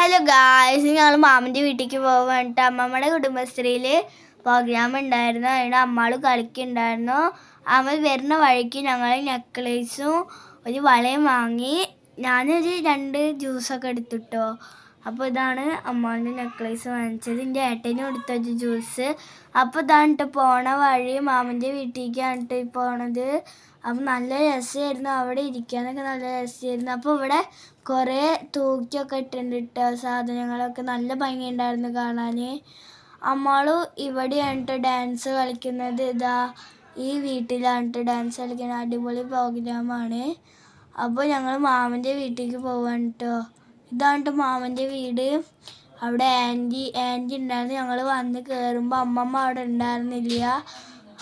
Hello guys, ഞങ്ങൾ മാമൻ്റെ വീട്ടിലേക്ക് പോകാൻ അമ്മമ്മയുടെ കുടുംബശ്രീയിൽ പ്രോഗ്രാം ഉണ്ടായിരുന്നു. അതിന് അമ്മാൾ കളിക്കുന്നുണ്ടായിരുന്നു. അമ്മ വരുന്ന വഴിക്ക് ഞങ്ങൾ നെക്ലേസും ഒരു വളയും വാങ്ങി. ഞാനൊരു 2 ജ്യൂസൊക്കെ എടുത്തിട്ടോ. അപ്പോൾ ഇതാണ് അമ്മാളുടെ നെക്ലേസ് വാങ്ങിച്ചത്. എൻ്റെ ഏട്ടനും എടുത്തൊരു ജ്യൂസ്. അപ്പോൾ ഇതാണ് പോണ വഴി മാമൻ്റെ വീട്ടിലേക്കാണ് പോണത്. അപ്പം നല്ല രസമായിരുന്നു, അവിടെ ഇരിക്കാനൊക്കെ നല്ല രസമായിരുന്നു. അപ്പോൾ ഇവിടെ കുറേ തൂക്കിയൊക്കെ ഇട്ടിട്ടുണ്ട് സാധനങ്ങളൊക്കെ, നല്ല ഭംഗിയുണ്ടായിരുന്നു കാണാൻ. അമ്മാളും ഇവിടെയാണ് ഡാൻസ് കളിക്കുന്നത്. ഇതാ ഈ വീട്ടിലാണ് ഡാൻസ് കളിക്കുന്നത്. അടിപൊളി പ്രോഗ്രാമാണ്. അപ്പോൾ ഞങ്ങൾ മാമൻ്റെ വീട്ടിലേക്ക് പോവാണ് കേട്ടോ. ഇതാണ് മാമൻ്റെ വീട്. അവിടെ ആൻറ്റി ഉണ്ടായിരുന്നു. ഞങ്ങൾ വന്ന് കയറുമ്പോൾ അമ്മമ്മ അവിടെ ഉണ്ടായിരുന്നില്ല.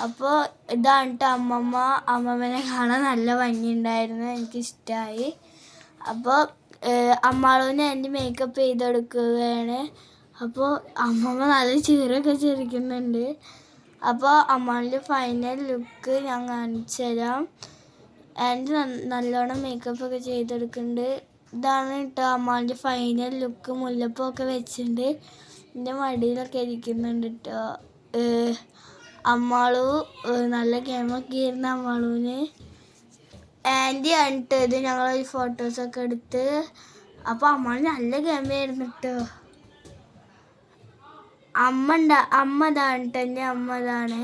അപ്പോൾ ഇതാണ് അമ്മമ്മനെ കാണാൻ നല്ല ഭംഗിയുണ്ടായിരുന്നു, എനിക്കിഷ്ടമായി. അപ്പോൾ അമ്മാളൂന് എൻ്റെ മേക്കപ്പ് ചെയ്തെടുക്കുകയാണ്. അപ്പോൾ അമ്മമ്മ നല്ല ചീറൊക്കെ ചിരിക്കുന്നുണ്ട്. അപ്പോൾ അമ്മാളുടെ ഫൈനൽ ലുക്ക് ഞാൻ കാണിച്ചു തരാം. ആൻറ്റി നല്ലോണം മേക്കപ്പൊക്കെ ചെയ്തെടുക്കുന്നുണ്ട്. ഇതാണ് കേട്ടോ അമ്മാളുടെ ഫൈനൽ ലുക്ക്. മുല്ലപ്പൊക്കെ വെച്ചിട്ടുണ്ട്. എൻ്റെ മടിയിലൊക്കെ ഇരിക്കുന്നുണ്ട് കേട്ടോ. അമ്മാളു നല്ല ഗെയിമൊക്കെ ആയിരുന്നു അമ്മാളൂന്. ആൻറ്റി ആണിട്ട് ഇത് ഞങ്ങളൊരു ഫോട്ടോസൊക്കെ എടുത്ത്. അപ്പോൾ അമ്മാൾ നല്ല ഗെയിമായിരുന്നു കേട്ടോ. അമ്മ ഇതാണ് എൻ്റെ അമ്മ ഇതാണ്.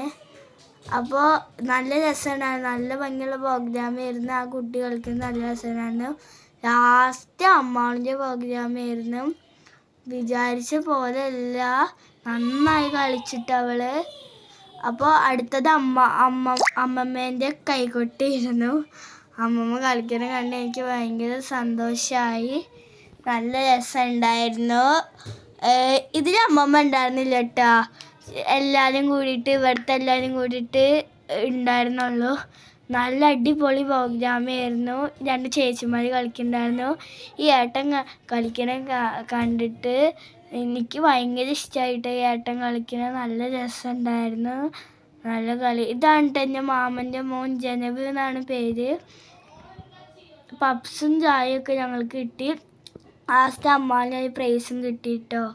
അപ്പോൾ നല്ല രസമുണ്ടായിരുന്നു, നല്ല ഭംഗിയുള്ള പ്രോഗ്രാമായിരുന്നു. ആ കുട്ടി കളിക്കുന്നത് നല്ല രസമുണ്ടായിരുന്നു. ലാസ്റ്റ് അമ്മാളിൻ്റെ പ്രോഗ്രാമായിരുന്നു. വിചാരിച്ച പോലെയല്ല, നന്നായി കളിച്ചിട്ടവൾ. അപ്പോൾ അടുത്തത് അമ്മമ്മേൻ്റെ കൈകൊട്ടിയിരുന്നു. അമ്മമ്മ കളിക്കുന്നത് കണ്ട് എനിക്ക് ഭയങ്കര സന്തോഷമായി, നല്ല രസമുണ്ടായിരുന്നു. ഇതിൽ അമ്മമ്മ ഉണ്ടായിരുന്നില്ല കേട്ടോ. എല്ലാവരും കൂടിയിട്ട്, ഇവിടുത്തെ എല്ലാവരും കൂടിയിട്ട് ഉണ്ടായിരുന്നുള്ളൂ. നല്ല അടിപൊളി പ്രോഗ്രാമായിരുന്നു. 2 ചേച്ചിമാർ കളിക്കുന്നുണ്ടായിരുന്നു. ഈ ഏട്ടൻ കളിക്കണ കണ്ടിട്ട് എനിക്ക് ഭയങ്കര ഇഷ്ടമായിട്ട്. ഈ ഏട്ടൻ കളിക്കുന്നത് നല്ല രസമുണ്ടായിരുന്നു, നല്ല കളി. ഇതാണ് എൻ്റെ മാമൻ്റെ മോൻ, ജനബ് എന്നാണ് പേര്. പപ്സും ചായയൊക്കെ ഞങ്ങൾക്ക് കിട്ടി. ലാസ്റ്റ് അമ്മാവിന് പ്രൈസും കിട്ടിയിട്ടോ.